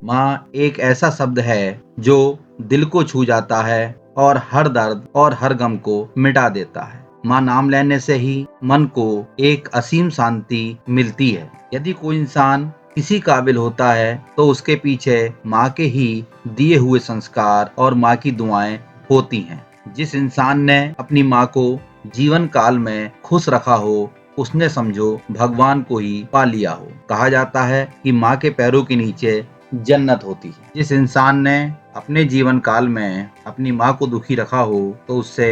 माँ एक ऐसा शब्द है जो दिल को छू जाता है और हर दर्द और हर गम को मिटा देता है। माँ नाम लेने से ही मन को एक असीम शांति मिलती है। यदि कोई इंसान किसी काबिल होता है तो उसके पीछे माँ के ही दिए हुए संस्कार और माँ की दुआएं होती हैं। जिस इंसान ने अपनी माँ को जीवन काल में खुश रखा हो, उसने समझो भगवान को ही पा लिया हो। कहा जाता है कि माँ के पैरों के नीचे जन्नत होती है। जिस इंसान ने अपने जीवन काल में अपनी माँ को दुखी रखा हो तो उससे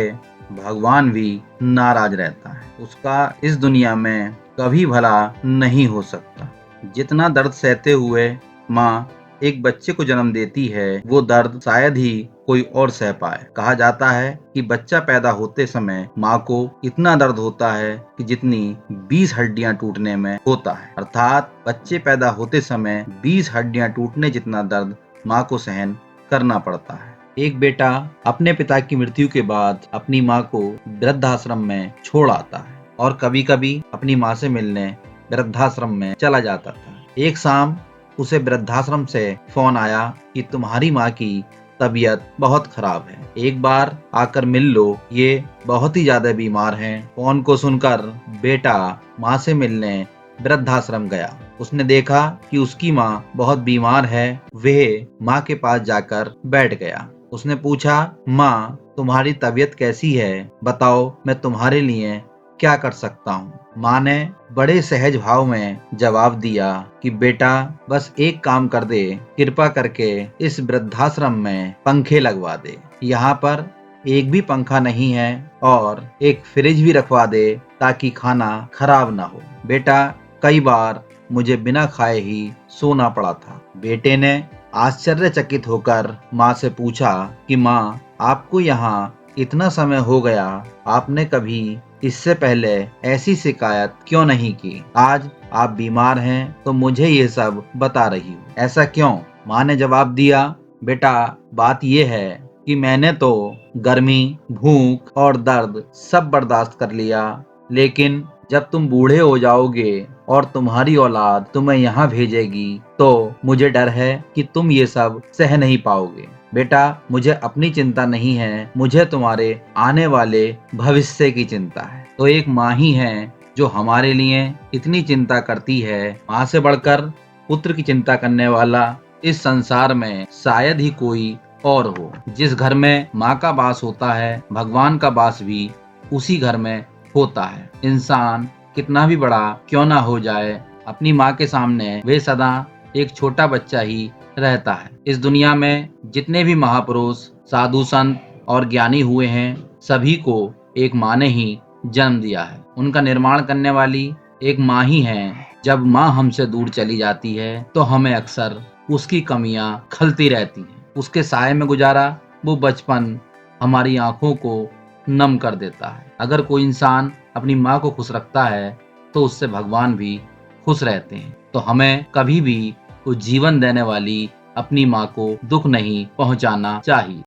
भगवान भी नाराज रहता है। उसका इस दुनिया में कभी भला नहीं हो सकता। जितना दर्द सहते हुए माँ एक बच्चे को जन्म देती है, वो दर्द शायद ही कोई और सह पाए। कहा जाता है कि बच्चा पैदा होते समय माँ को इतना दर्द होता है कि जितनी 20 हड्डियां टूटने में होता है। अर्थात बच्चे पैदा होते समय 20 हड्डियां टूटने जितना दर्द माँ को सहन करना पड़ता है। एक बेटा अपने पिता की मृत्यु के बाद अपनी माँ को वृद्धाश्रम में छोड़ आता है और कभी कभी अपनी माँ से मिलने वृद्धाश्रम में चला जाता था। एक शाम उसे वृद्धाश्रम से फोन आया कि तुम्हारी माँ की तबीयत बहुत खराब है, एक बार आकर मिल लो, ये बहुत ही ज्यादा बीमार हैं। फोन को सुनकर बेटा माँ से मिलने वृद्धाश्रम गया। उसने देखा कि उसकी माँ बहुत बीमार है। वह माँ के पास जाकर बैठ गया। उसने पूछा, माँ तुम्हारी तबीयत कैसी है, बताओ मैं तुम्हारे लिए क्या कर सकता हूँ। माँ ने बड़े सहज भाव में जवाब दिया कि बेटा बस एक काम कर दे, कृपा करके इस वृद्धाश्रम में पंखे लगवा दे। यहाँ पर एक भी पंखा नहीं है और एक फ्रिज भी रखवा दे ताकि खाना खराब ना हो। बेटा कई बार मुझे बिना खाए ही सोना पड़ा था। बेटे ने आश्चर्यचकित होकर माँ से पूछा कि माँ आपको यहाँ इतना समय हो गया, आपने कभी इससे पहले ऐसी शिकायत क्यों नहीं की? आज आप बीमार हैं तो मुझे ये सब बता रही हो, ऐसा क्यों? माँ ने जवाब दिया, बेटा बात ये है कि मैंने तो गर्मी, भूख और दर्द सब बर्दाश्त कर लिया, लेकिन जब तुम बूढ़े हो जाओगे और तुम्हारी औलाद तुम्हें यहाँ भेजेगी तो मुझे डर है कि तुम ये सब सह नहीं पाओगे। बेटा मुझे अपनी चिंता नहीं है, मुझे तुम्हारे आने वाले भविष्य की चिंता है। तो एक माँ ही है जो हमारे लिए इतनी चिंता करती है। माँ से बढ़कर पुत्र की चिंता करने वाला इस संसार में शायद ही कोई और हो। जिस घर में माँ का वास होता है, भगवान का वास भी उसी घर में होता है। इंसान कितना भी बड़ा क्यों ना हो जाए, अपनी माँ के सामने वे सदा एक छोटा बच्चा ही रहता है। इस दुनिया में जितने भी महापुरुष, साधु, संत और ज्ञानी हुए हैं, सभी को एक माँ ने ही जन्म दिया है। उनका निर्माण करने वाली एक माँ ही है। जब माँ हमसे दूर चली जाती है तो हमें अक्सर उसकी कमियां खलती रहती हैं। उसके साए में गुजारा वो बचपन हमारी आंखों को नम कर देता है। अगर कोई इंसान अपनी माँ को खुश रखता है तो उससे भगवान भी खुश रहते हैं। तो हमें कभी भी उस जीवन देने वाली अपनी माँ को दुख नहीं पहुंचाना चाहिए।